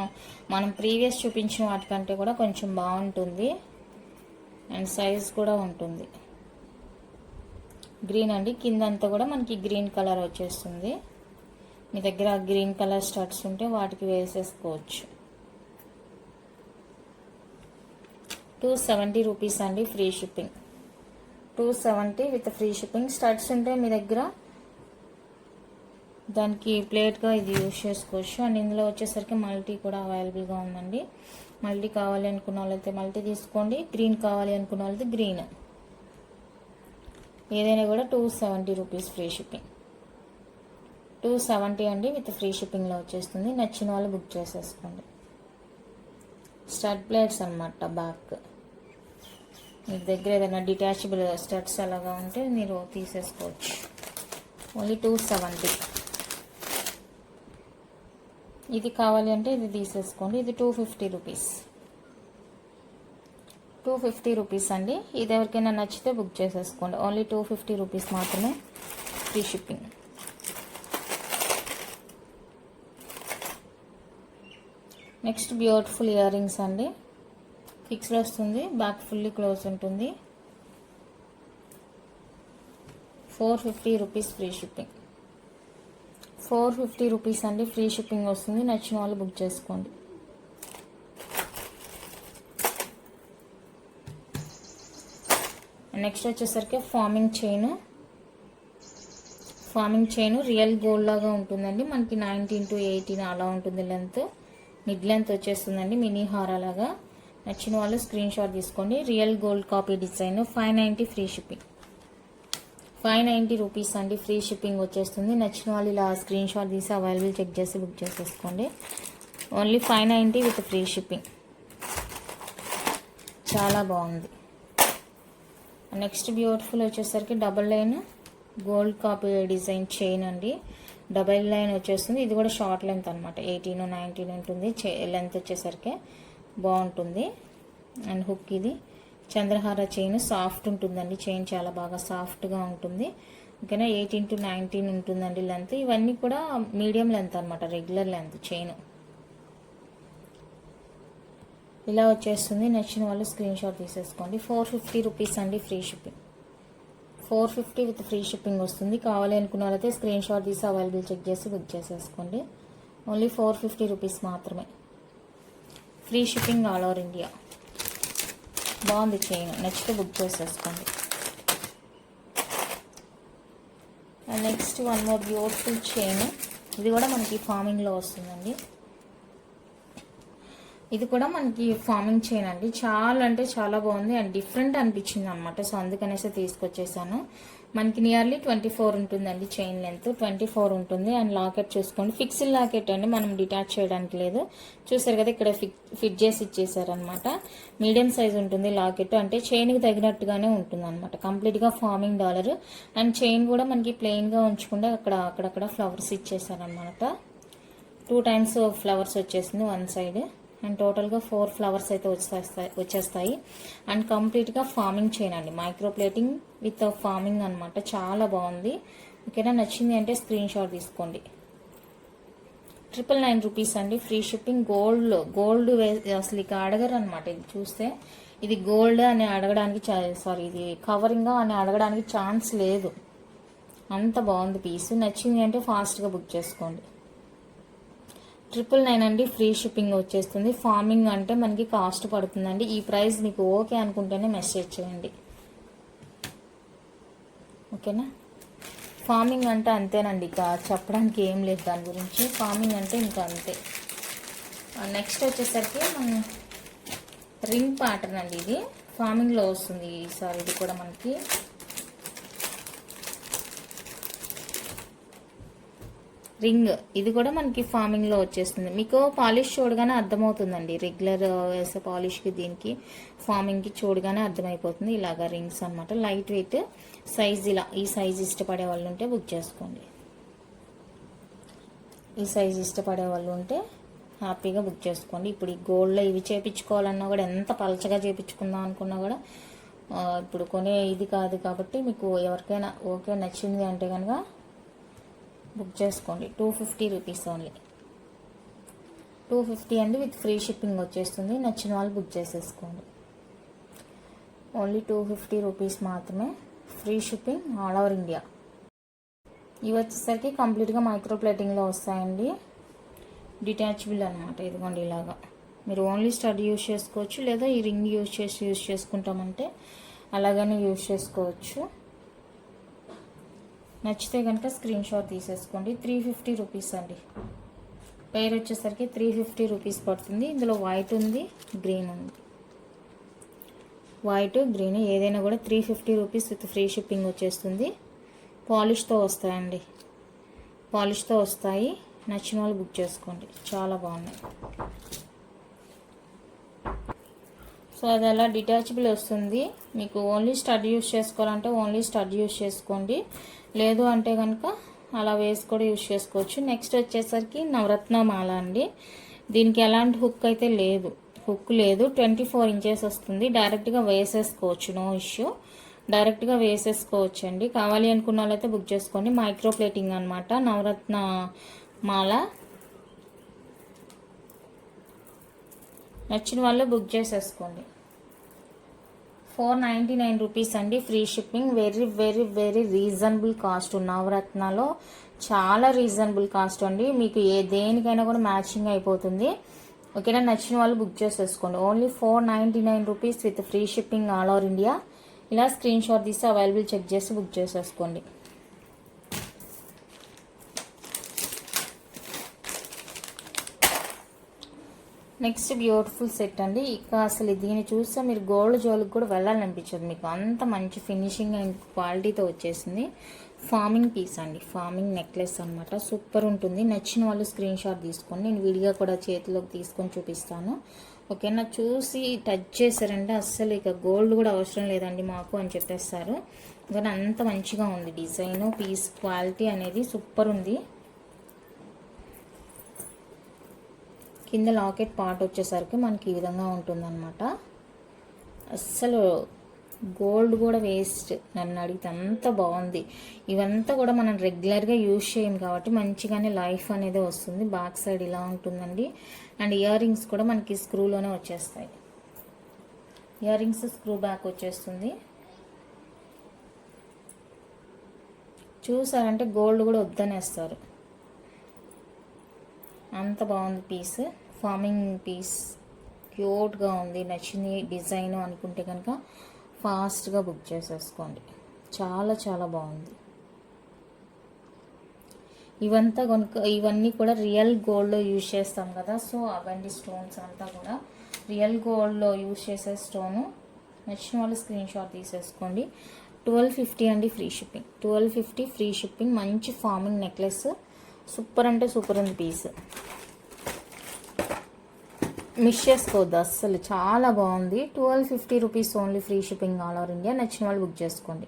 మనం ప్రీవియస్ చూపించిన వాటికంటే కూడా కొంచెం బాగుంటుంది అండ్ సైజ్ కూడా ఉంటుంది. గ్రీన్ అండి, కిందంతా కూడా మనకి గ్రీన్ కలర్ వచ్చేస్తుంది. మీ దగ్గర గ్రీన్ కలర్ స్టడ్స్ ఉంటే వాటికి వేసేసుకోవచ్చు. 270 రూపీస్ అండి, free shipping. 270 with free shipping. Studs ఉంటే మీ దగ్గర దానికి ప్లేట్గా ఇది యూజ్ చేసుకోవచ్చు. అండ్ ఇందులో వచ్చేసరికి మల్టీ కూడా అవైలబుల్గా ఉందండి. మల్టీ కావాలి అనుకున్న వాళ్ళైతే మల్టీ తీసుకోండి, గ్రీన్ కావాలి అనుకున్న వాళ్ళైతే గ్రీన్. ఏదైనా కూడా 270 రూపీస్ ఫ్రీ షిప్పింగ్. 270 అండి విత్ ఫ్రీ షిప్పింగ్లో వచ్చేస్తుంది. నచ్చిన వాళ్ళు బుక్ చేసేసుకోండి. స్టడ్ ప్లేట్స్ అనమాట బ్యాక్. మీ దగ్గర ఏదైనా డిటాచబుల్ స్టడ్స్ అలాగా ఉంటే మీరు తీసేసుకోవచ్చు. ఓన్లీ 270. ఇది కావాలి అంటే ఇది తీసేసుకోండి. ఇది 250 రూపీస్. 250 రూపీస్ అండి. ఇది ఎవరికైనా నచ్చితే బుక్ చేసేసుకోండి. ఓన్లీ 250 రూపీస్ మాత్రమే, free shipping. Next beautiful ear rings అండి. ఫిక్స్డ్ వస్తుంది, బ్యాక్ ఫుల్లీ క్లోజ్ ఉంటుంది. 450 రూపీస్ ఫ్రీ షిప్పింగ్. 450 రూపీస్ అండి, ఫ్రీ షిప్పింగ్ వస్తుంది. నచ్చిన వాళ్ళు బుక్ చేసుకోండి. నెక్స్ట్ వచ్చేసరికి ఫార్మింగ్ చైన్ రియల్ గోల్డ్ లాగా ఉంటుందండి. మనకి 19 to 18 అలా ఉంటుంది లెంత్. మిడ్ లెంత్ వచ్చేస్తుందండి, మినీ హారా లాగా. నచ్చిన వాళ్ళు స్క్రీన్ షాట్ తీసుకోండి. Real gold copy design. 590 free shipping. 590 rupees అండి, ఫ్రీ షిప్పింగ్ వచ్చేస్తుంది. నచ్చిన వాళ్ళు ఇలా స్క్రీన్ షాట్ తీసి అవైలబుల్ చెక్ చేసి బుక్ చేసేసుకోండి. Only 590 with free shipping. చాలా బాగుంది. నెక్స్ట్ బ్యూటిఫుల్ వచ్చేసరికి double line gold copy design chain అండి. డబల్ లైన్ వచ్చేస్తుంది. ఇది కూడా షార్ట్ లెంత్ అనమాట, 18 19 ఉంటుంది. లెంత్ వచ్చేసరికి బాగుంటుంది. అండ్ హుక్ ఇది చంద్రహార చైన్. సాఫ్ట్ ఉంటుందండి చైన్, చాలా బాగా సాఫ్ట్గా ఉంటుంది. ఓకేనా. 18 to 19 ఉంటుందండి లెంత్. ఇవన్నీ కూడా మీడియం లెంత్ అనమాట, రెగ్యులర్ లెంత్ చైన్. ఇలా వచ్చేస్తుంది. నచ్చిన వాళ్ళు స్క్రీన్ షాట్ తీసేసుకోండి. 450 రూపీస్ అండి, free shipping. 450 with free shipping వస్తుంది. కావాలి అనుకున్న వాళ్ళైతే స్క్రీన్ షాట్ తీసి అవైలబుల్ చెక్ చేసి బుక్ చేసేసుకోండి. ఓన్లీ 450 రూపీస్ మాత్రమే, free shipping all over India. బాగుంది చైన్, నచ్చితే బుక్ చేసేసుకోండి. Next one more beautiful chain. ఇది కూడా మనకి ఫార్మింగ్లో వస్తుందండి. ఇది కూడా మనకి ఫార్మింగ్ చైన్ అండి. చాలా అంటే చాలా బాగుంది అండ్ డిఫరెంట్ అనిపించింది అనమాట. సో అందుకనేసి తీసుకొచ్చేసాను. మనకి నియర్లీ 24 ఉంటుందండి చైన్ లెంత్. 24 ఉంటుంది. అండ్ లాకెట్ చూసుకోండి, ఫిక్స్డ్ లాకెట్ అండి, మనం డిటాచ్ చేయడానికి లేదు. చూసారు కదా, ఇక్కడ ఫిట్ చేసి ఇచ్చేసారనమాట. మీడియం సైజ్ ఉంటుంది లాకెట్, అంటే చైన్కి తగినట్టుగానే ఉంటుంది అనమాట. కంప్లీట్గా ఫార్మింగ్ డాలర్. అండ్ చైన్ కూడా మనకి ప్లెయిన్గా ఉంచకుండా అక్కడక్కడ ఫ్లవర్స్ ఇచ్చేసారనమాట. 2 times ఫ్లవర్స్ వచ్చేసింది వన్ సైడ్. అండ్ టోటల్గా 4 ఫ్లవర్స్ అయితే వచ్చేస్తాయి. అండ్ కంప్లీట్గా ఫార్మింగ్ చైన్ అండి, మైక్రో ప్లేటింగ్ విత్ ఫార్మింగ్ అనమాట. చాలా బాగుంది. ఓకేనా, నచ్చింది అంటే స్క్రీన్ షాట్ తీసుకోండి. 999 రూపీస్ అండి, ఫ్రీ షిప్పింగ్. గోల్డ్ అసలు ఇక అడగరు అనమాట. ఇది చూస్తే ఇది గోల్డ్ అని అడగడానికి సారీ ఇది కవరింగ్ అని అడగడానికి ఛాన్స్ లేదు, అంత బాగుంది పీస్. నచ్చింది అంటే ఫాస్ట్గా బుక్ చేసుకోండి. 999 అండి, ఫ్రీ షిప్పింగ్ వచ్చేస్తుంది. ఫార్మింగ్ అంటే మనకి కాస్ట్ పడుతుందండి. ఈ ప్రైస్ మీకు ఓకే అనుకుంటేనే మెసేజ్ చేయండి, ఓకేనా. ఫార్మింగ్ అంటే అంతేనండి, ఇక చెప్పడానికి ఏం లేదు దాని గురించి. ఫార్మింగ్ అంటే ఇంకా అంతే. నెక్స్ట్ వచ్చేసరికి మనం రింగ్ ప్యాటర్న్ అండి, ఇది ఫార్మింగ్లో వస్తుంది ఈసారి. ఇది కూడా మనకి రింగ్, ఇది కూడా మనకి ఫార్మింగ్లో వచ్చేస్తుంది. మీకు పాలిష్ చూడగానే అర్థమవుతుందండి, రెగ్యులర్ వేసే పాలిష్కి దీనికి ఫార్మింగ్కి చూడగానే అర్థమైపోతుంది. ఇలాగా రింగ్స్ అనమాట, లైట్ వెయిట్ సైజ్. ఇలా ఈ సైజ్ ఇష్టపడే వాళ్ళు ఉంటే బుక్ చేసుకోండి. ఈ సైజ్ ఇష్టపడే వాళ్ళు ఉంటే హ్యాపీగా బుక్ చేసుకోండి. ఇప్పుడు ఈ గోల్డ్లో ఇవి చేయించుకోవాలన్నా కూడా, ఎంత పలచగా చేయించుకుందాం అనుకున్నా కూడా ఇప్పుడు కొనే ఇది కాదు కాబట్టి, మీకు ఎవరికైనా ఓకే నచ్చింది అంటే కనుక బుక్ చేసుకోండి. 250 రూపీస్ ఓన్లీ. 250 అండి, విత్ ఫ్రీ షిప్పింగ్ వచ్చేస్తుంది. నచ్చిన వాళ్ళు బుక్ చేసేసుకోండి. ఓన్లీ 250 రూపీస్ మాత్రమే, free shipping all over India. ఇవి వచ్చేసరికి కంప్లీట్గా మైక్రో ప్లేటింగ్లో వస్తాయండి, డిటాచబుల్ అనమాట. ఇదిగోండి ఇలాగా మీరు ఓన్లీ స్టడ్ యూజ్ చేసుకోవచ్చు, లేదా ఈ రింగ్ యూజ్ చేసుకుంటామంటే అలాగనే యూజ్ చేసుకోవచ్చు. నచ్చితే కనుక స్క్రీన్ షాట్ తీసేసుకోండి. 350 రూపీస్ అండి, పేరు వచ్చేసరికి 350 రూపీస్ పడుతుంది. ఇందులో వైట్ ఉంది, గ్రీన్ ఉంది. వైట్ గ్రీన్ ఏదైనా కూడా 350 రూపీస్ విత్ ఫ్రీ షిప్పింగ్ వచ్చేస్తుంది. పాలిష్తో వస్తాయండి, పాలిష్తో వస్తాయి. నచ్చిన వాళ్ళు బుక్ చేసుకోండి, చాలా బాగున్నాయి. సో అది అలా డిటాచబుల్ వస్తుంది. మీకు ఓన్లీ స్టడ్ యూజ్ చేసుకోవాలంటే ఓన్లీ స్టడ్ యూజ్ చేసుకోండి, లేదు అంటే కనుక అలా వేసి కూడా యూజ్ చేసుకోవచ్చు. నెక్స్ట్ వచ్చేసరికి నవరత్న మాల అండి. దీనికి ఎలాంటి హుక్ అయితే లేదు, హుక్ లేదు. 24 ఇంచెస్ వస్తుంది. డైరెక్ట్గా వేసేసుకోవచ్చు, నో ఇష్యూ. డైరెక్ట్గా వేసేసుకోవచ్చు అండి. కావాలి అనుకున్న వాళ్ళైతే బుక్ చేసుకోండి. మైక్రో ప్లేటింగ్ అనమాట, నవరత్న మాల. నచ్చిన వాళ్ళు బుక్ చేసేసుకోండి. 499 రూపీస్ అండి, free shipping. Very very very reasonable cost. నవరత్నాలో చాలా రీజనబుల్ కాస్ట్ అండి. మీకు దేనికైనా కూడా మ్యాచింగ్ అయిపోతుంది, ఓకేనా. నచ్చిన వాళ్ళు బుక్ చేసేసుకోండి. Only 499 rupees with free shipping all over India. ఇలా స్క్రీన్ షాట్ తీసి అవైలబుల్ చెక్ చేసి బుక్ చేసేసుకోండి. నెక్స్ట్ బ్యూటిఫుల్ సెట్ అండి. ఇక అసలు దీన్ని చూస్తే మీరు గోల్డ్ జోలికి కూడా వెళ్ళాలనిపించదు, మీకు అంత మంచి ఫినిషింగ్ అండ్ క్వాలిటీతో వచ్చేసింది. ఫార్మింగ్ పీస్ అండి, ఫార్మింగ్ నెక్లెస్ అనమాట. సూపర్ ఉంటుంది. నచ్చిన వాళ్ళు స్క్రీన్ షాట్ తీసుకోండి. నేను విడిగా కూడా చేతిలోకి తీసుకొని చూపిస్తాను, ఓకేనా. చూసి టచ్ చేశారంటే అస్సలు ఇక గోల్డ్ కూడా అవసరం లేదండి మాకు అని చెప్పేస్తారు. కానీ అంత మంచిగా ఉంది డిజైన్, పీస్ క్వాలిటీ అనేది సూపర్ ఉంది. కింద లాకెట్ పార్ట్ వచ్చేసరికి మనకి ఈ విధంగా ఉంటుందన్నమాట. అస్సలు గోల్డ్ కూడా వేస్ట్ నన్ను అడిగితే, అంత బాగుంది. ఇవంతా కూడా మనం రెగ్యులర్గా యూజ్ చేయం కాబట్టి మంచిగానే లైఫ్ అనేది వస్తుంది. బ్యాక్ సైడ్ ఇలా ఉంటుందండి. అండ్ ఇయర్ రింగ్స్ కూడా మనకి స్క్రూలోనే వచ్చేస్తాయి. ఇయర్ రింగ్స్ స్క్రూ బ్యాక్ వచ్చేస్తుంది. చూసారంటే గోల్డ్ కూడా వద్దనేస్తారు, అంత బాగుంది పీస్. ఫార్మింగ్ పీస్ క్యూట్గా ఉంది. నచ్చింది డిజైన్ అనుకుంటే కనుక ఫాస్ట్గా బుక్ చేసేసుకోండి. చాలా చాలా బాగుంది. ఇవన్నీ కూడా రియల్ గోల్డ్లో యూజ్ చేస్తాం కదా, సో అవన్నీ స్టోన్స్ అంతా కూడా రియల్ గోల్డ్లో యూజ్ చేసే స్టోను. నచ్చిన వాళ్ళు స్క్రీన్ షాట్ తీసేసుకోండి. 1250 అండి, ఫ్రీ షిప్పింగ్. 1250 free shipping. మంచి ఫార్మింగ్ నెక్లెస్, సూపర్ అంటే సూపర్ ఉంది పీస్. మిస్ చేసుకోవద్దు అస్సలు, చాలా బాగుంది. 1250 rupees only, free shipping all over India. నచ్చిన వాళ్ళు బుక్ చేసుకోండి,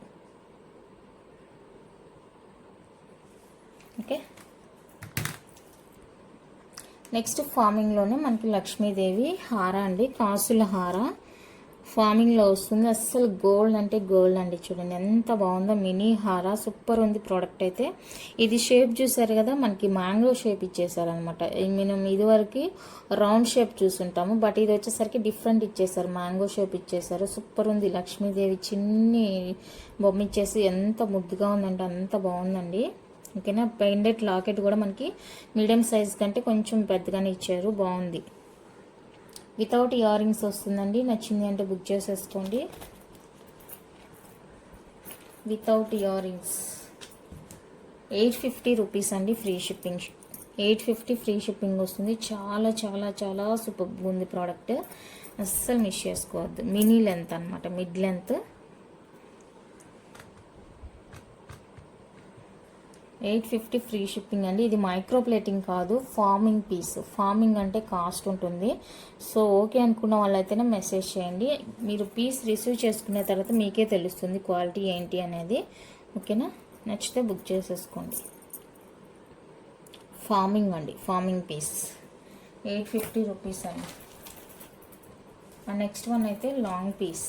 ఓకే. నెక్స్ట్ ఫార్మింగ్లోనే మనకి లక్ష్మీదేవి హార అండి, కాసుల హార. ఫార్మింగ్లో వస్తుంది. అస్సలు గోల్డ్ అంటే గోల్డ్ అండి. చూడండి ఎంత బాగుందో, మినీ హారా సూపర్ ఉంది ప్రోడక్ట్ అయితే. ఇది షేప్ చూసారు కదా, మనకి మ్యాంగో షేప్ ఇచ్చేసారనమాట. మనం ఇదివరకు రౌండ్ షేప్ చూసుంటాము, బట్ ఇది వచ్చేసరికి డిఫరెంట్ ఇచ్చేసారు, మ్యాంగో షేప్ ఇచ్చేసారు. సూపర్ ఉంది. లక్ష్మీదేవి చిన్ని బొమ్మ ఇచ్చేసి ఎంత ముద్దుగా ఉందంటే అంత బాగుందండి. ఓకేనా. పెండెంట్ లాకెట్ కూడా మనకి మీడియం సైజ్ కంటే కొంచెం పెద్దగానే ఇచ్చారు, బాగుంది. వితౌట్ ఇయర్ రింగ్స్ వస్తుందండి. నచ్చింది అంటే బుక్ చేసేసుకోండి. వితౌట్ ఇయర్ రింగ్స్ 850 రూపీస్ అండి, ఫ్రీ షిప్పింగ్. 850 ఫ్రీ షిప్పింగ్ వస్తుంది. చాలా చాలా చాలా సూపర్ ఉంది ప్రోడక్ట్, అస్సలు మిస్ చేసుకోవద్దు. మినీ లెంత్ అనమాట, మిడ్ లెంత్. 850 ఫ్రీ షిప్పింగ్ అండి. ఇది మైక్రో ప్లేటింగ్ కాదు, ఫార్మింగ్ పీస్. ఫార్మింగ్ అంటే కాస్ట్ ఉంటుంది. సో ఓకే అనుకున్న వాళ్ళైతేనే మెసేజ్ చేయండి. మీరు పీస్ రిసీవ్ చేసుకున్న తర్వాత మీకే తెలుస్తుంది క్వాలిటీ ఏంటి అనేది. ఓకేనా. నచ్చితే బుక్ చేసేసుకోండి. ఫార్మింగ్ అండి, ఫార్మింగ్ పీస్ 850 రూపీస్ అండి. నెక్స్ట్ వన్ అయితే లాంగ్ పీస్.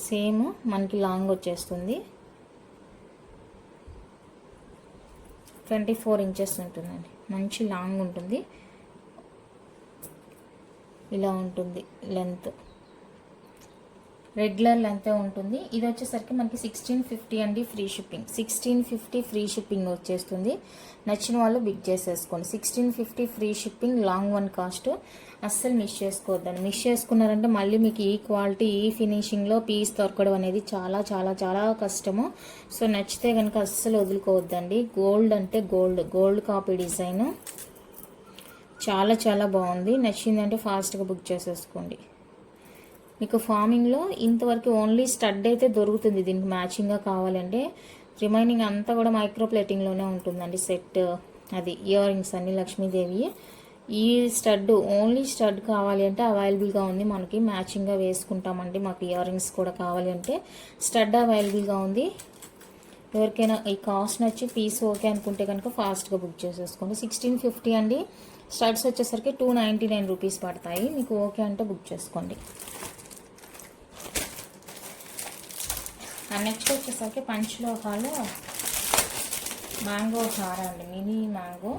సేమ్ మనకి లాంగ్ వచ్చేస్తుంది, 24 ఇంచెస్ ఉంటుందండి. మంచి లాంగ్ ఉంటుంది, ఇలా ఉంటుంది లెంత్. రెగ్యులర్ లెంత్ ఉంటుంది. ఇది వచ్చేసరికి మనకి 1650 అండి, ఫ్రీ షిప్పింగ్. 1650 ఫ్రీ షిప్పింగ్ వచ్చేస్తుంది. నచ్చిన వాళ్ళు బిగ్ చేసేసుకోండి. 1650 free shipping, long one cost. అస్సలు మిస్ చేసుకోవద్దండి. మిస్ చేసుకున్నారంటే మళ్ళీ మీకు ఈ క్వాలిటీ ఈ ఫినిషింగ్లో పీస్ దొరకడం అనేది చాలా చాలా చాలా కష్టము. సో నచ్చితే కనుక అస్సలు వదులుకోవద్దండి. గోల్డ్ అంటే గోల్డ్, గోల్డ్ కాపీ డిజైన్ చాలా చాలా బాగుంది. నచ్చిందంటే ఫాస్ట్గా బుక్ చేసేసుకోండి. మీకు ఫార్మింగ్లో ఇంతవరకు ఓన్లీ స్టడ్ అయితే దొరుకుతుంది దీనికి మ్యాచింగ్గా కావాలంటే. రిమైనింగ్ అంతా కూడా మైక్రో ప్లేటింగ్లోనే ఉంటుందండి సెట్. అది ఇయర్ రింగ్స్ అన్ని లక్ష్మీదేవి. ఈ స్టడ్ ఓన్లీ స్టడ్ కావాలి అంటే అవైలబుల్గా ఉంది మనకి, మ్యాచింగ్గా వేసుకుంటామండి. మాకు ఇయర్ రింగ్స్ కూడా కావాలి అంటే స్టడ్ అవైలబుల్గా ఉంది. ఎవరికైనా ఈ కాస్ట్ నచ్చి పీస్ ఓకే అనుకుంటే కనుక ఫాస్ట్గా బుక్ చేసేసుకోండి. 1650 అండి. స్టడ్స్ వచ్చేసరికి 299 రూపీస్ పడతాయి. మీకు ఓకే అంటే బుక్ చేసుకోండి. నెక్స్ట్ వచ్చేసరికి పంచలోహాలు మ్యాంగో హార అండి, మినీ మ్యాంగో.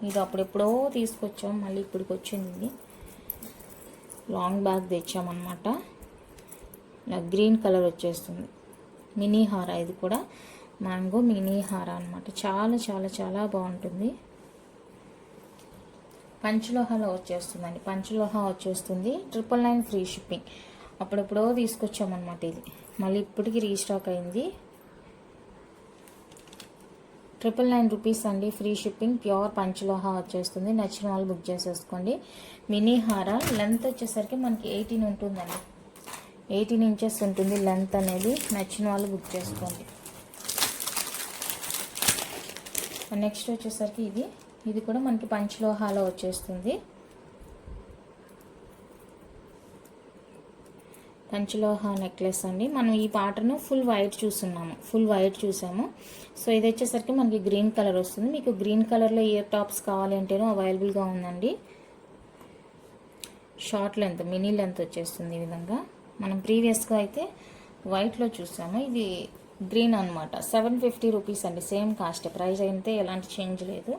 ఇది అప్పుడెప్పుడో తీసుకొచ్చాం, మళ్ళీ ఇప్పటికి వచ్చింది. ఇది లాంగ్ బ్యాగ్ తెచ్చామన్నమాట. ఇలా గ్రీన్ కలర్ వచ్చేస్తుంది. మినీ హార, ఇది కూడా మ్యాంగో మినీ హార అనమాట. చాలా చాలా చాలా బాగుంటుంది. పంచలోహాలో వచ్చేస్తుందండి. పంచలోహ వచ్చేస్తుంది. 999 ఫ్రీ షిప్పింగ్. అప్పుడెప్పుడో తీసుకొచ్చామన్నమాట. ఇది మళ్ళీ ఇప్పటికి రీస్టాక్ అయింది. 999 రూపీస్ అండి, ఫ్రీ షిప్పింగ్. ప్యూర్ పంచలోహ వచ్చేస్తుంది. నచ్చిన వాళ్ళు బుక్ చేసేసుకోండి. మినీ హార లెంత్ వచ్చేసరికి మనకి 18 ఉంటుందండి. 18 ఇంచెస్ ఉంటుంది లెంత్ అనేది. నచ్చిన వాళ్ళు బుక్ చేసుకోండి. నెక్స్ట్ వచ్చేసరికి ఇది కూడా మనకి పంచలోహాలో వచ్చేస్తుంది. పంచలోహ నెక్లెస్ అండి. మనం ఈ ప్యాటర్న్ ఫుల్ వైట్ చూసాము. సో ఇది వచ్చేసరికి మనకి గ్రీన్ కలర్ వస్తుంది. మీకు గ్రీన్ కలర్లో ఇయర్ టాప్స్ కావాలి అంటేనో అవైలబుల్గా ఉందండి. షార్ట్ లెంత్, మినీ లెంత్ వచ్చేస్తుంది ఈ విధంగా. మనం ప్రీవియస్గా అయితే వైట్లో చూసాము, ఇది గ్రీన్ అనమాట. 750 రూపీస్ అండి, సేమ్ కాస్ట్. ప్రైస్ అయితే ఎలాంటి చేంజ్ లేదు.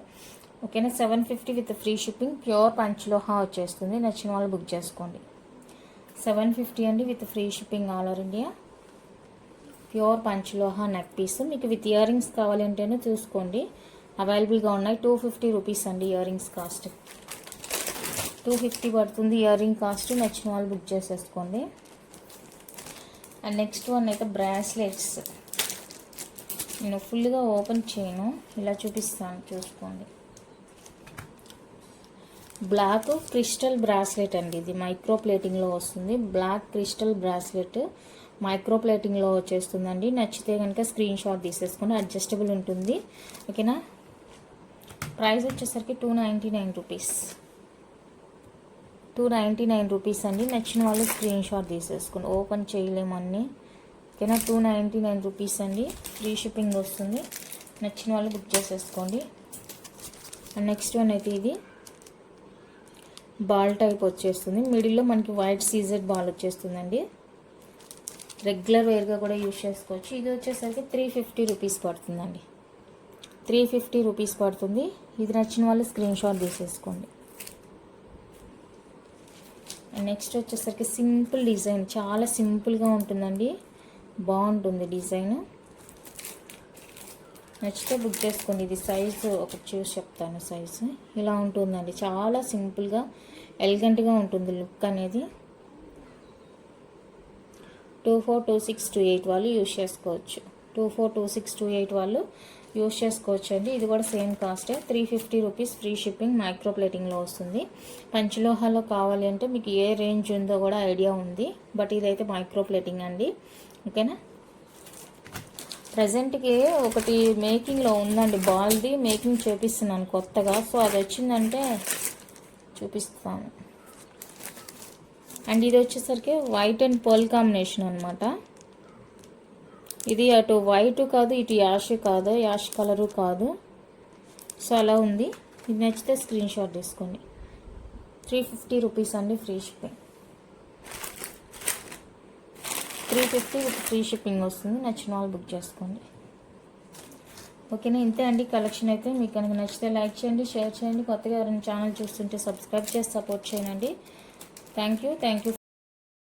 ఓకేనా. 750 with free shipping. Pure panchaloha వచ్చేస్తుంది. నచ్చిన వాళ్ళు బుక్ చేసుకోండి. 750 అండి, with free shipping all over India. Pure panchaloha neck piece. మీకు విత్ ఇయర్ రింగ్స్ కావాలంటేనే చూసుకోండి, అవైలబుల్గా ఉన్నాయి. 250 రూపీస్ అండి ఇయర్ రింగ్స్ కాస్ట్. 250 పడుతుంది ఇయర్ రింగ్ కాస్ట్. నచ్చిన వాళ్ళు బుక్ చేసేసుకోండి. అండ్ నెక్స్ట్ వన్ అయితే బ్రాస్లెట్స్. నేను ఫుల్గా ఓపెన్ చేయను, ఇలా చూపిస్తాను, చూసుకోండి. బ్లాక్ క్రిస్టల్ బ్రాస్లెట్ అండి. ఇది మైక్రో ప్లేటింగ్లో వస్తుంది. బ్లాక్ క్రిస్టల్ బ్రాస్లెట్ మైక్రో ప్లేటింగ్లో వచ్చేస్తుందండి. నచ్చితే కనుక స్క్రీన్ షాట్ తీసేసుకొని, అడ్జస్టబుల్ ఉంటుంది. ఓకేనా. ప్రైస్ వచ్చేసరికి 299 రూపీస్. 299 రూపీస్ అండి. నచ్చిన వాళ్ళు స్క్రీన్ షాట్ తీసేసుకోండి. ఓపెన్ చేయలేమన్నీ. ఓకేనా. 299 రూపీస్ అండి, ఫ్రీ షిప్పింగ్ వస్తుంది. నచ్చిన వాళ్ళు బుక్ చేసేసుకోండి. అండ్ నెక్స్ట్ వన్ అయితే ఇది బాల్ టైప్ వచ్చేస్తుంది. మిడిల్లో మనకి వైట్ సీజెడ్ బాల్ వచ్చేస్తుందండి. రెగ్యులర్ వేర్గా కూడా యూజ్ చేసుకోవచ్చు. ఇది వచ్చేసరికి 350 రూపీస్ పడుతుందండి. 350 రూపీస్ పడుతుంది. ఇది నచ్చిన వాళ్ళు స్క్రీన్ షాట్ తీసేసుకోండి. నెక్స్ట్ వచ్చేసరికి సింపుల్ డిజైన్, చాలా సింపుల్గా ఉంటుందండి, బాగుంటుంది డిజైన్. నచ్చితే బుక్ చేసుకోండి. ఇది సైజు ఒకటి చూసి చెప్తాను. సైజు ఇలా ఉంటుందండి, చాలా సింపుల్గా ఎలిగెంట్గా ఉంటుంది లుక్ అనేది. 242628 వాళ్ళు యూజ్ చేసుకోవచ్చు. 242628 వాళ్ళు యూజ్ చేసుకోవచ్చు అండి. ఇది కూడా సేమ్ కాస్టే, 350 రూపీస్ ఫ్రీ షిప్పింగ్, మైక్రో ప్లేటింగ్లో వస్తుంది. పంచలోహాలో కావాలి అంటే మీకు ఏ రేంజ్ ఉందో కూడా ఐడియా ఉంది, బట్ ఇదైతే మైక్రో ప్లేటింగ్ అండి. ఓకేనా. ప్రజెంట్కి ఒకటి మేకింగ్లో ఉందండి, బాల్ది మేకింగ్ చూపిస్తున్నాను కొత్తగా. సో అది వచ్చిందంటే చూపిస్తాను. అండ్ ఇది వచ్చేసరికి వైట్ అండ్ పర్ల్ కాంబినేషన్ అనమాట. ఇది అటు వైట్ కాదు, ఇటు యాష్ కాదు, యాష్ కలరు కాదు. సో అలా ఉంది. ఇది నచ్చితే స్క్రీన్ షాట్ తీసుకోండి. 350 రూపీస్ అండి free shipping. 350 with free shipping వస్తుంది. నచ్చిన వాళ్ళు బుక్ చేసుకోండి. ఓకేనా. ఇంతే అండి కలెక్షన్ అయితే. మీకు కనుక నచ్చితే లైక్ చేయండి, షేర్ చేయండి. కొత్తగా ఎవరైనా ఛానల్ చూస్తుంటే సబ్స్క్రైబ్ చేసి సపోర్ట్ చేయండి. Thank you.